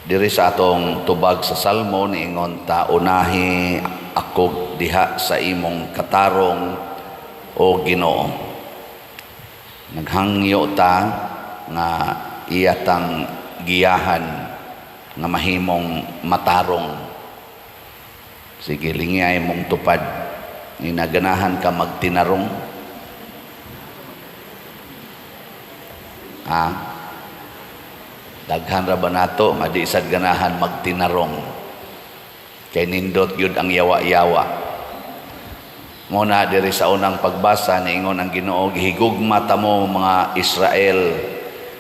Diri sa atong tubag sa Salmo niingon ta, unahi ako diha sa imong katarong o Ginoo. Naghangyo ta nga iyatang giyahan nga mahimong matarong. Sige, lingay mong tupad. Ninaganahan ka magtinarong. Daghan ra ba nato nga di sad ganahan magtinarong, kay nindot gyud ang yawa-yawa. Muna diri sa unang pagbasa niingon ang Ginoo, gihigugma ta mo mga Israel,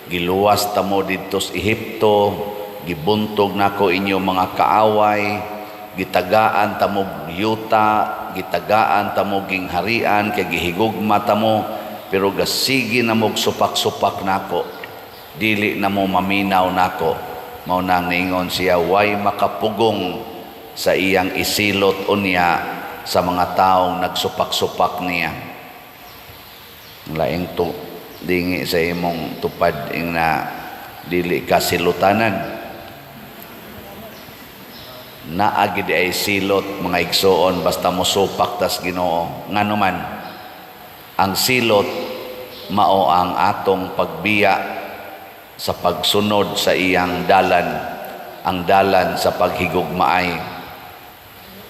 giluwas ta mo didto sa Ehipto, gibuntog nako inyo mga kaaway, gitagaan ta mo yuta, gitagaan ta mo gingharian, kay gihigugma ta mo, pero gasigi na mo supak-supak nako, dili na mo maminaw nako. Mao nang niingon siya, way makapugong sa iyang isilot unya sa mga taong nagsupak-supak niya. Laing to dingi sa imong tupad ing na dili ka silutanan. Naagi di ay silot mga igsoon basta mo supak tas Ginoo. Nganuman ang silot mao ang atong pagbiya sa pagsunod sa iyang dalan, ang dalan sa paghigugmaay.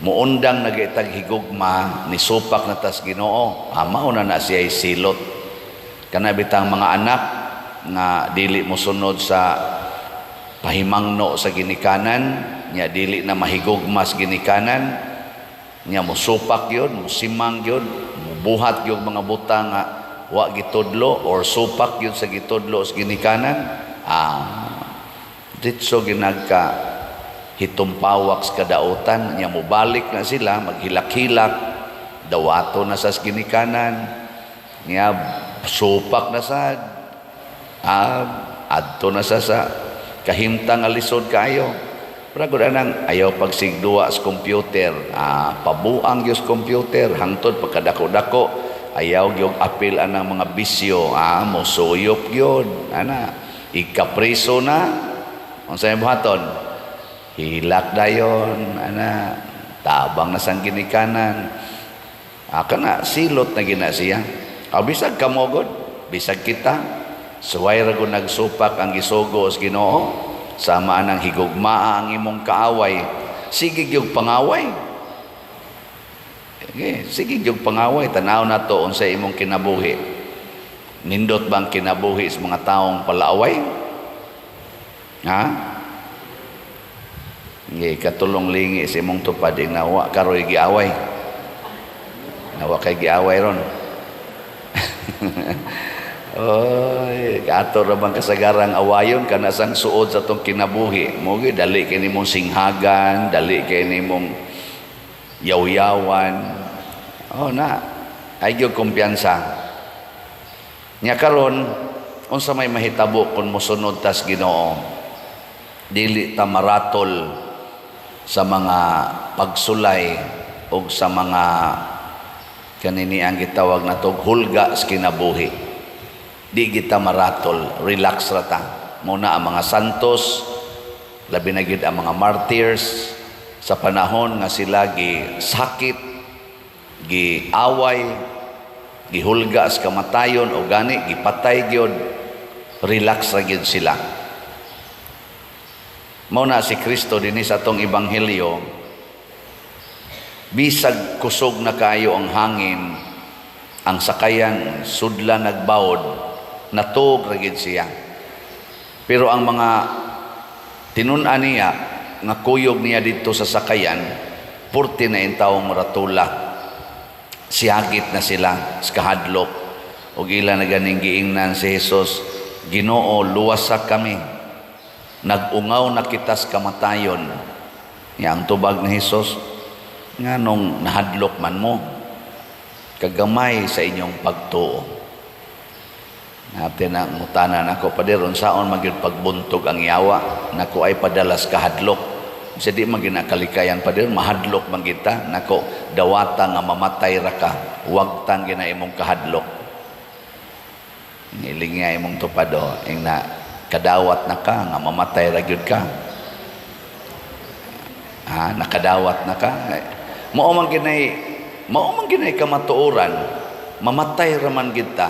Muundang nagitag higugma ni supak na tas Ginoo, mao na siya silot. Kana bitang mga anak nga dili mo sunod sa pahimangno sa ginikanan, nya dili na mahigugma sa ginikanan, nya mo supak yun, mo simang yun, mo buhat yung mga buta nga wa gitudlo or supak yun sa gitudlo sa ginikanan. Ditso ginagka hitumpawak sa kadautan, nya mo balik na sila, maghilak-hilak, dawato na sa ginikanan, nya supak na sa adto na sa kahimtang alisod kayo. Pero anang ayaw pagsigduwa sa computer, pabuang yung computer, hangtod pagkadako-dako, ayaw yung apil anang mga bisyo, musuyop yun, ikapriso na, kung sa'yo buhaton, hilak dayon, tabang na sang ginikanan, kana silot na ginasiya. Bisag kamogod, bisag kita, suway rago nagsupak ang gisugo sa Ginoo, sama ang higugmaa ang imong kaaway, sige yung pangaway. Sige yung pangaway, tanaw na to unsa imong kinabuhi. Nindot bang kinabuhi sa mga taong palaaway? Katulong lingi sa imong tupad, nawa karoy giaway. Nawa kay giaway ron. Oy, kato ra bang kasagarang awayon kana sang suod sa tong kinabuhi. Mogi dali kay nimong singhagan, dali kay nimong yaw-yawan. Ay gyud kumpiyansa. Nya karon unsa may mahitabo kun mosunod tas Ginoo, dili ta maratol sa mga pagsulay o sa mga kanini ang gitawag na tog hulga sa kinabuhi. Di kita maratol, relax rata. Muna ang mga santos, labi na gid ang mga martyrs sa panahon nga sila sakit, giaway, gihulga sa kamatayon o gani gipatay gyud, relax ra gyud sila. Mao na si Kristo dinhi sa atong ebanghelyo, bisag kusog na kayo ang hangin, ang sakayan sudla nagbawod, natuog ra gyud siya. Pero ang mga tinun-an niya nga kuyog niya dito sa sakayan, 40 na yung taong maratula. Siyagit na sila sa kahadlok. O ila na ganing giingnan si Jesus, Ginoo, luwasak kami. Nagungaw na kita sa kamatayon. Ang tubag ni Jesus, nga nung nahadlok man mo, kagamay sa inyong pagtuo. Natin na ngutanan ako, padiron saon magyud pagbuntog ang yawa, nako ay padalas kahadlok. Kasi di maginakalikaya padiron, mahadlok man kita, nako dawata nga mamatay ra ka, huwag tang gina imong kahadlok. Niling nga imong tupado, ing na kadawat na ka, nga mamatay ra gyud ka. Nakadawat na ka. Mao man ginay kamatuoran, mamatay raman kita.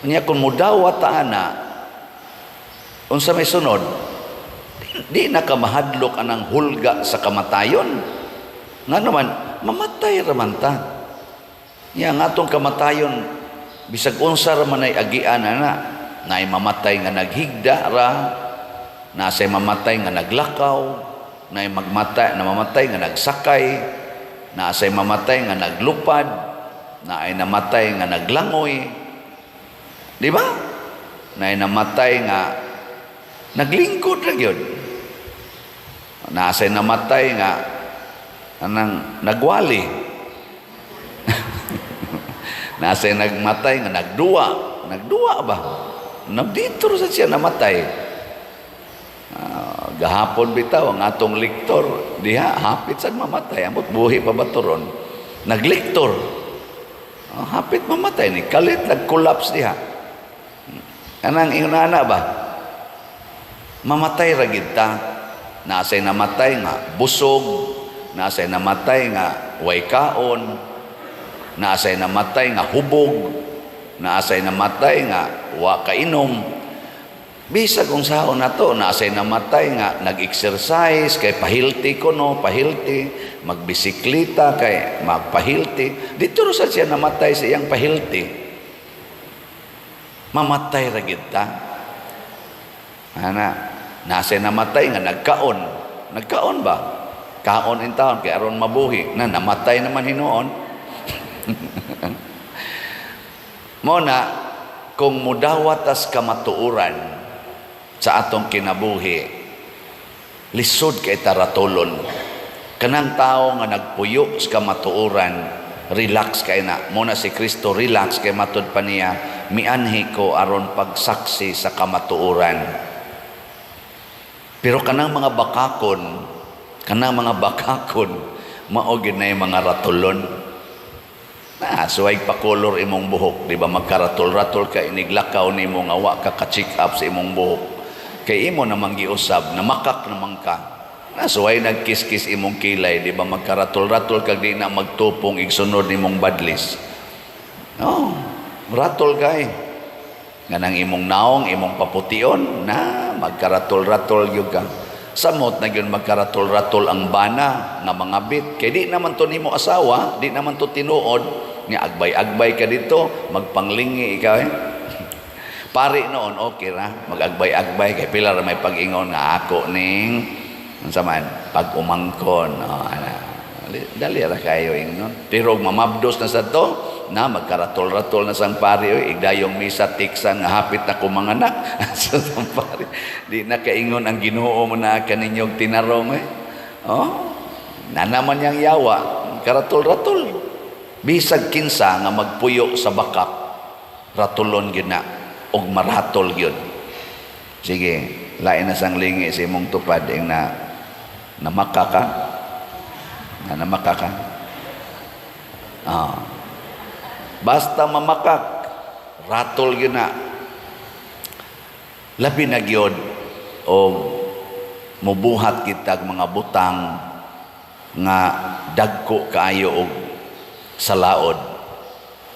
Unya kung mudawat ta ana, unsa may sunod? Di na ka mahadlok anang hulga sa kamatayon. Nga naman, mamatay raman ta. Nga atong kamatayon, bisag unsa raman ay agian ana, na ay mamatay nga naghigda ra, na say mamatay nga naglakaw, na mamatay nga nagsakay, na say mamatay nga naglupad, na ay namatay nga naglangoy, di ba? Na ay namatay nga naglingkod ra gyud, na say namatay nga anang nagwali, na say nagmatay nga nagduwa ba? Nabdito sa siya namatay. Gahapon bitaw ang atong lektor diha hapit sad mamatay, amot buhi pa baturon naglektor, hapit mamatay ni kalit nag-collapse diha. Kanang inana ba mamatay ra gid ta, nasay namatay nga busog, nasay namatay nga way kaon, nasay namatay nga hubog, nasay namatay nga wa kainom. Bisag kung saon na to, nasay namatay nga nag-exercise kay pahilti ko no, pahilti, magbisikleta kay magpahilti. Dito sa siya namatay sa iyang pahilti. Mamatay ra gid ta. Nasay namatay nga nagkaon. Nagkaon ba? Kaon in taon kay aron mabuhi. Namatay naman hinuon. Mo na kung mudawatas kamatuuran sa atong kinabuhi, lisod kay taratulon. Kanang tao nga nagpuyo sa kamatuuran, relax kay na. Muna si Kristo, relax kay matud pa niya, mianhi ko aron pagsaksi sa kamatuuran. Pero kanang mga bakakon, maogid na yung mga ratulon. Suway pa color imong buhok, di ba magkaratul-ratul ka, iniglakaw ni mo nga wa ka ka-check up sa imong buhok. Kay imo namang giusab, namakak naman ka. Suway nagkis-kis imong kilay, di ba magkaratul-ratul kag di na magtupong igsunod imong badlis. Ratul kay. Nga nang imong naong, imong papution, magkaratul-ratul yun ka. Samot na yun magkaratul-ratul ang bana nga mga bit. Kay di naman to nimo asawa, di naman to tinuod, nga agbay-agbay ka dito, magpanglingi ikaw Pari noon, okay ra, mag-agbay-agbay, kay pila ra may pag-ingon nga ako ning, saman, pag-umangkon, dali ra kayo ingnon. Pero mamabdos na sa to, magkaratol-ratol na sang pari, igdayong misa, tiksan, nga hapit na kumanganak, sa sang pari. Di na kaingon ang Ginoo mo na kaninyong tinarong, naman niyang yawa, karatol-ratol. Bisag kinsa nga magpuyo sa bakak, ratulon gina, og maratol yun. Sige, lain na sang lingi sa imong tupad ing namaka ka. Basta mamakak, ratol yun na. Labi na gyud o mubuhat kita mga butang nga dagko kaayo og salaod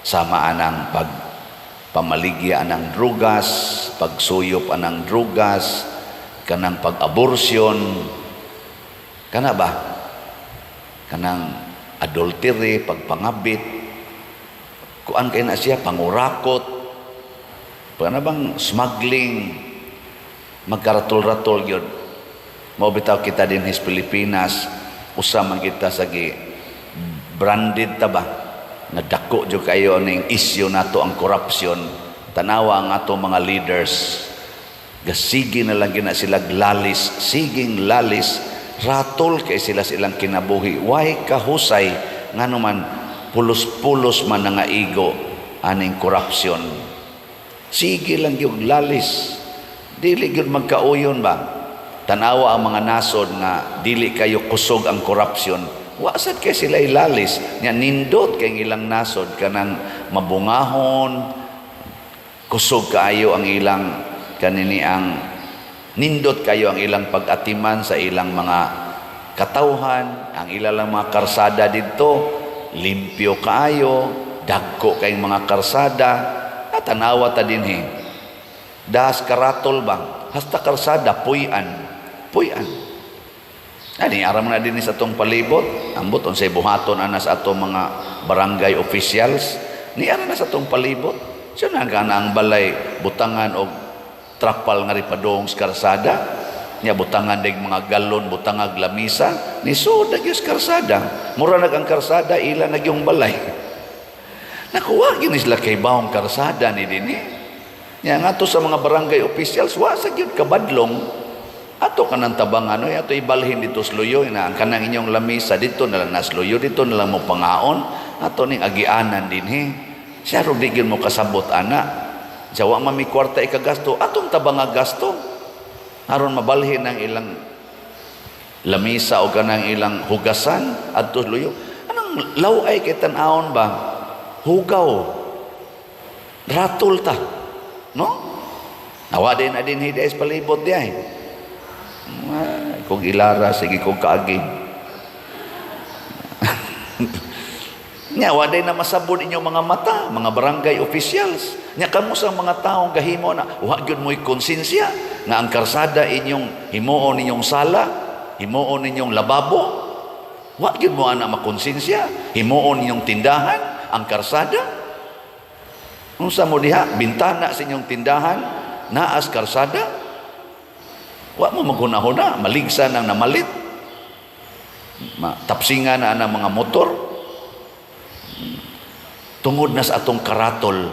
sama anang pamaligya anang drugas, pagsuyop anang drugas, kanang pag-abortion, kana ba? Kanang adultery, pagpangabit, kuan kay na siya, pangurakot, kana bang smuggling, magkaratul-ratul yun. Maubitaw kita din sa Pilipinas, usaman kita sa branded ta ba? Nadako jud kayo ning issue nato ang corruption. Tanawa ang ato mga leaders, gasigi na lang gina sila lalis, siging lalis, ratol kay sila silang kinabuhi. Why kahusay nganuman pulos-pulos man nga igo aning corruption. Sige lang gyud lalis, dili gyud magkauyon ba? Tanawa ang mga nasod nga dili kayo kusog ang corruption. Wasad kay sila ilalis, nya nindot kay ilang nasod kanang mabungahon, kusog kaayo ang ilang kanini ang nindot kayo ang ilang pag-atiman sa ilang mga katawhan, ang ilalang mga karsada dito, limpyo kaayo, dagko kayong mga karsada, at tanawa ta dinhi. Das karatol bang, hasta karsada, puyan. Ani, aram na din sa atong palibot, ambot, unsay buhaton anas atong mga barangay officials, ni ara na sa atong palibot. Siya na ang balay, butangan o trapal nga ripadong sa karsada, niya butangan dig mga galon, butangag lamisa, ni soda yung karsada. Mura nag ang karsada, ila nag yung balay. Nakuha yun sila kay baong karsada ni Dini. Niya nga to sa mga barangay officials, wasag yun kabadlong. Ato kanang tabang ato ibalhin dito sluyo, na ang kanang inyong lamisa, dito na lang nasluyo, dito na lang mo pangaon, ato ning agianan dinhi. Siya ro di gyud mo kasabot ana. Jawa mami kwarta ikagasto, atong tabang nga gasto. Aron mabalhin ang ilang lamisa o kanang ilang hugasan adto luyo. Anong laway kay tan-awon ba? Hugaw. Ratol ta. No? Nawa din adin hides palibot di ay. Kung ilara sige kung kaagi. Nya waday na masabod inyong mga mata, mga barangay officials. Nya kamo sa mga taong gahimo na wa gyud mo'y konsensya nga ang karsada inyong himuon ninyong sala, himuon ninyong lababo. Wa gyud mo ana makonsensya, himuon ninyong tindahan ang karsada. Unsa mo diha bintana sa inyong tindahan naas karsada? Wa mo maghuna-huna, maligsa nang namalit. Tapsingan na ang mga motor. Tungod na sa atong karatol,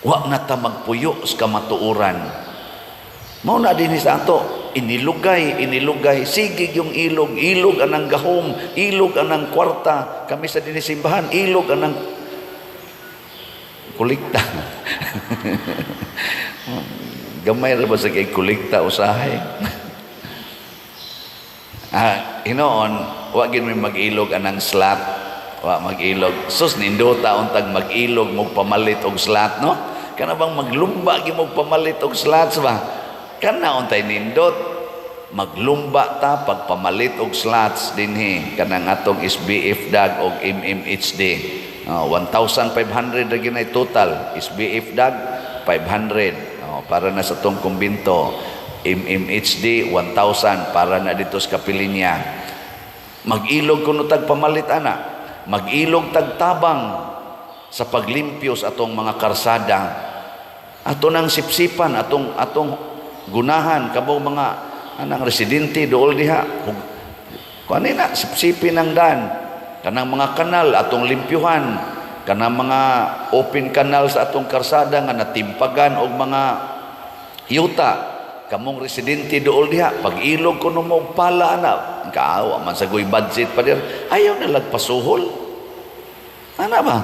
wa na ta magpuyo sa kamatuuran. Mao na din sa ato, inilugay, sigig yung ilog anang gahom, ilog anang kwarta, kami sa dinisimbahan, ilog anang kulikta. Gamay ra ba sa kay kulikta usahay? Hinoon, wa gid may mag-ilog anang slot, wa mag-ilog. Sus nindota untag mag-ilog mo pamalit og slot, no? Kana bang maglumba gyud mo pamalit og slots ba? Kana untay nindot maglumba ta pagpamalit og slots dinhi kanang atong SBF dag og MMHD. 1,500 ra gyud total, SBF dag 500. Para na sa tong kumbinto, MMHD 1,000 para na dito sa Kapilinya. Mag-ilog kuno tag pamalit ana, mag-ilog tag tabang sa paglimpyo sa atong mga karsada, ato nang sipsipan atong gunahan kamo mga anang residente dool diha kanina sipsipin ang dan kanang mga kanal atong limpyuhan, kanang mga open canal sa atong karsada nga natimpagan og mga yuta, kamong residente dool diha pag-ilog kuno mo pala ana kaawa man sa goy budget pa dir, ayaw na lagpasuhol ana ba?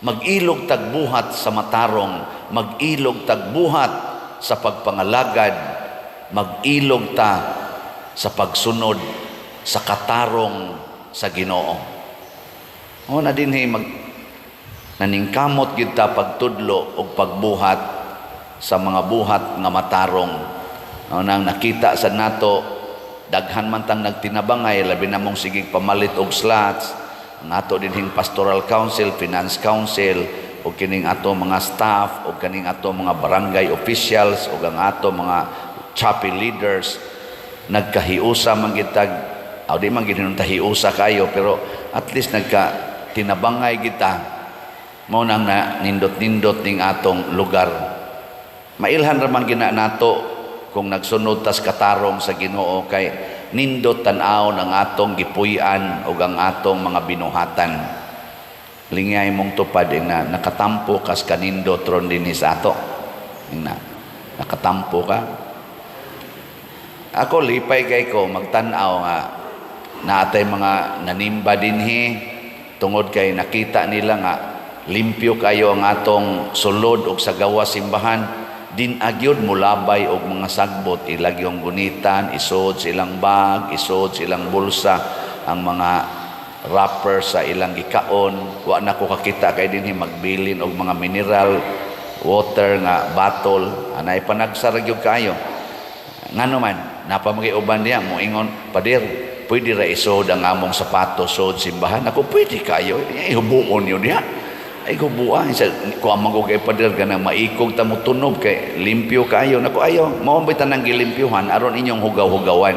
Mag-ilog tagbuhat sa matarong, mag-ilog tagbuhat sa pagpangalagad, mag-ilog ta sa pagsunod sa katarong sa Ginoo. O na dinhi naningkamot gid ta pagtudlo og pagbuhat sa mga buhat nga matarong. Nang nakita sa nato daghan man tang nagtinabangay labi na mong sigig pamalit og slots ang ato dinhing pastoral council, finance council o kining ato mga staff o kining ato mga barangay officials o ang ato mga chapel leaders nagkahiusa man gitag di man gid tahiusa kayo pero at least tinabangay kita mao nang nindot-nindot ning atong lugar. Mailhan ra man gina nato kung nagsunod tas katarong sa Ginoo kay nindot tan-aw ang atong gipuy-an ug ang atong mga binuhatan. Lingay mong tupad na nakatampo kas kanindot ron dinhi sa ato. Nakatampo ka. Ako lipay kay ko magtan-aw nga naatay mga nanimba dinhi tungod kay nakita nila nga limpyo kayo ang atong sulod ug sa gawa simbahan. Din agyod mulabay og mga sagbot ilagyong gunitan, isod silang bag, isod silang bulsa, ang mga wrapper sa ilang gikaon. Wa na ko kakita kay dinhi magbilin og mga mineral water nga bottle anay panagsara gyud kayo. Ngano man, napamagi-uban niya, mo ingon, Pader, pwede ra isod ang among sapatos sod simbahan. Ako, pwede kayo. Ihubuon yun niya. Ay, hubuan. Kung amang ko kay Pader, ganang maikog ta mo tunog, kay limpyo kayo. Naku, ayaw, maumbitan ng gilimpyuhan, aron inyong hugaw-hugawan.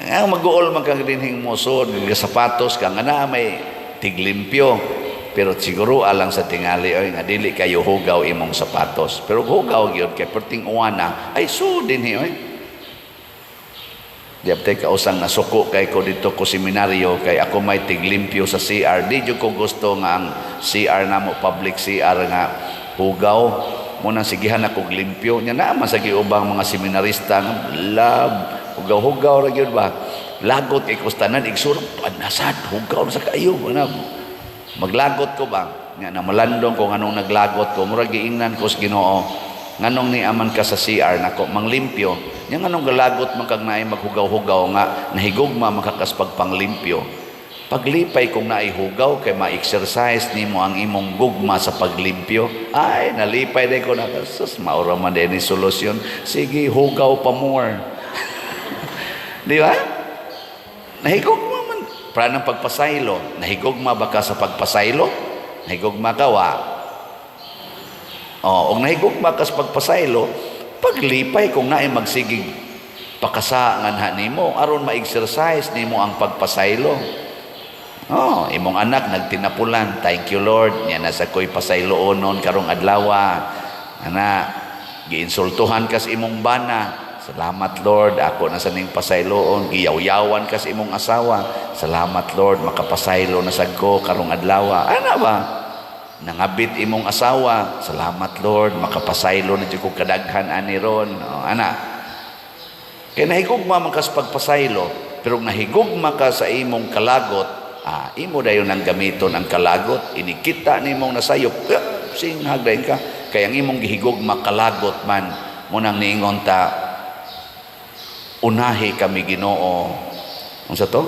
Mag-uol magkagrinhing mo sod, sapatos ka, nga na may tiglimpyo. Pero siguro alang sa tingali, ay nga dili kayo hugaw imong sapatos. Pero hugaw yun, kay perting uwana, ay sudin niyo eh. Di apte kausang nasuko kay ko dito ko seminaryo, kay ako may tiglimpyo sa CR. Di ko gusto nga ang CR na mo, public CR nga hugaw. Muna sigihan ako glimpyo. Nya naman sa giubang mga seminarista, love, hugaw-hugaw ra gyud ba? Lagot kay kustanan, igsurong, panasad, hugaw sa kayo. Maglagot ko ba? Nga na malandong ko nganong naglagot ko, murag giingnan ko sa Ginoo. Nganong ni aman ka sa CR nako manglimpyo. Nya nganong galagot man kag naay maghugaw-hugaw nga nahigugma makakas pagpanglimpyo. Paglipay kung naay hugaw kay ma-exercise nimo ang imong gugma sa paglimpyo. Ay nalipay day ko na sus maura man din ni solusyon. Sige hugaw pa more. Di ba? Nahigugma para ng pagpasaylo. Nahigugma ba ka sa pagpasaylo? Nahigugma ka wa? O nahigugma ka sa pagpasaylo, paglipay kung naay magsigig pakasaangan ha nimo, aron ma-exercise nimo ang pagpasaylo. Imong anak nagtinapulan, thank you Lord, niya nasa ko'y pasayloon karong adlawa. Ana, giinsultuhan ka sa imong bana, salamat Lord, ako na sa ning pasayloon. Giyaw-yawan ka sa imong asawa, salamat Lord, makapasaylo na sad ko karong adlaw. Ana ba? Nangabit imong asawa, salamat Lord, makapasaylo na jud ko kadaghan ani ron. Ana. Kay nahigugma man ka sa pagpasaylo, pero nahigugma ka sa imong kalagot, imo dayon ang gamiton ang kalagot, inikita nimong nasayop, singhag dayon ka. Kay ang imong gihigugma kalagot man, munang niingon ta, unahi kami Ginoo. Unsa to?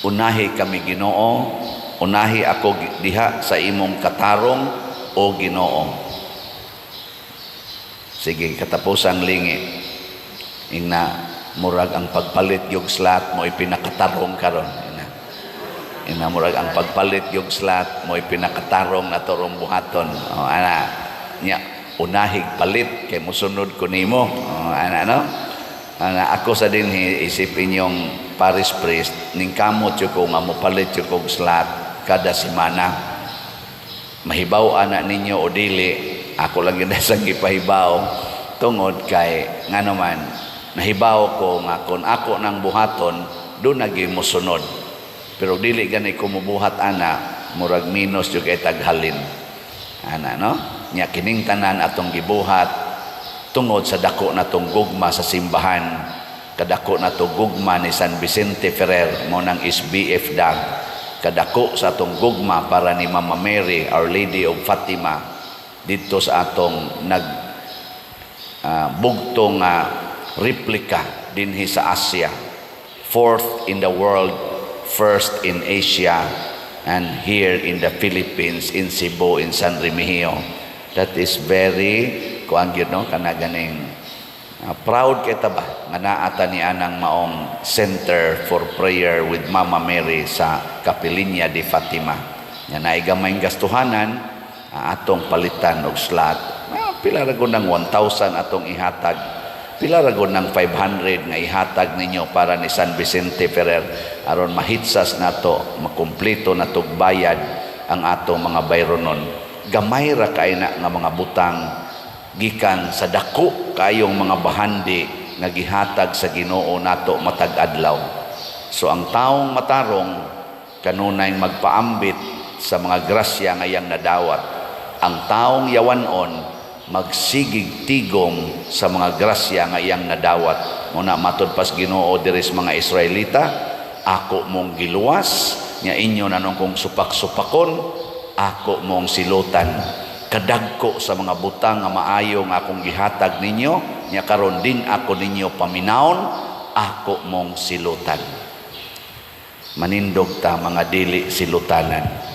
Unahi kami Ginoo. Unahi ako diha sa imong katarong o Ginoo. Sige, katapusang lingi. Ina murag ang pagpalit yung slot mo ipinakatarong karon. Ina murag ang pagpalit yung slot mo ipinakatarong na torong buhaton. Ana nya unahig palit kay musunod ko nimo. Ana no? Ako sa din isip inyong parish priest, ning kamot yung ko nga mopalit yung kong slot kada semana. Mahibaw ana ninyo o dili, ako lang yun sa gipahibaw, tungod kay nga naman, nahibaw ko nga kung ako nang buhaton, doon naging musunod. Pero dili ganay kumubuhat ana, murag minus yung kay taghalin. Ana no? Nya kining tanan atong gibuhat, tungod sa dako na tong gugma sa simbahan, kadako na tong gugma ni San Vicente Ferrer mo ng SBF Dag, kadako sa atong gugma para ni Mama Mary, Our Lady of Fatima, dito sa atong bugtong replika dinhi sa Asia, 4th in the world, 1st in Asia, and here in the Philippines, in Cebu, in San Remigio. That is very kuang gyud no kana ganing proud kita ba nga naata ni anang maong Center for Prayer with Mama Mary sa Capilinia de Fatima. Nya naay gamay gastuhanan atong palitan og slot. Pila ra gud ng 1,000 atong ihatag. Pila ra gud ng 500 nga ihatag ninyo para ni San Vicente Ferrer aron mahitsas nato, makumpleto nato bayad ang atong mga bayronon. Gamay ra kay na nga mga butang gikan sa dako kayong mga bahandi nga gihatag sa Ginoo nato matag adlaw. So ang taong matarong kanunay magpaambit sa mga grasya nga iyang nadawat. Ang taong yawanon magsigig tigom sa mga grasya nga iyang nadawat. Muna matod pas Ginoo diri sa mga Israelita, ako mong giluwas, nya inyo nanong kong supak-supakon, ako mong silutan. Kadagko sa mga butang nga maayo nga akong gihatag ninyo, nya karon din ako ninyo paminawon, ako mong silutan. Manindog ta mga dili silutanan.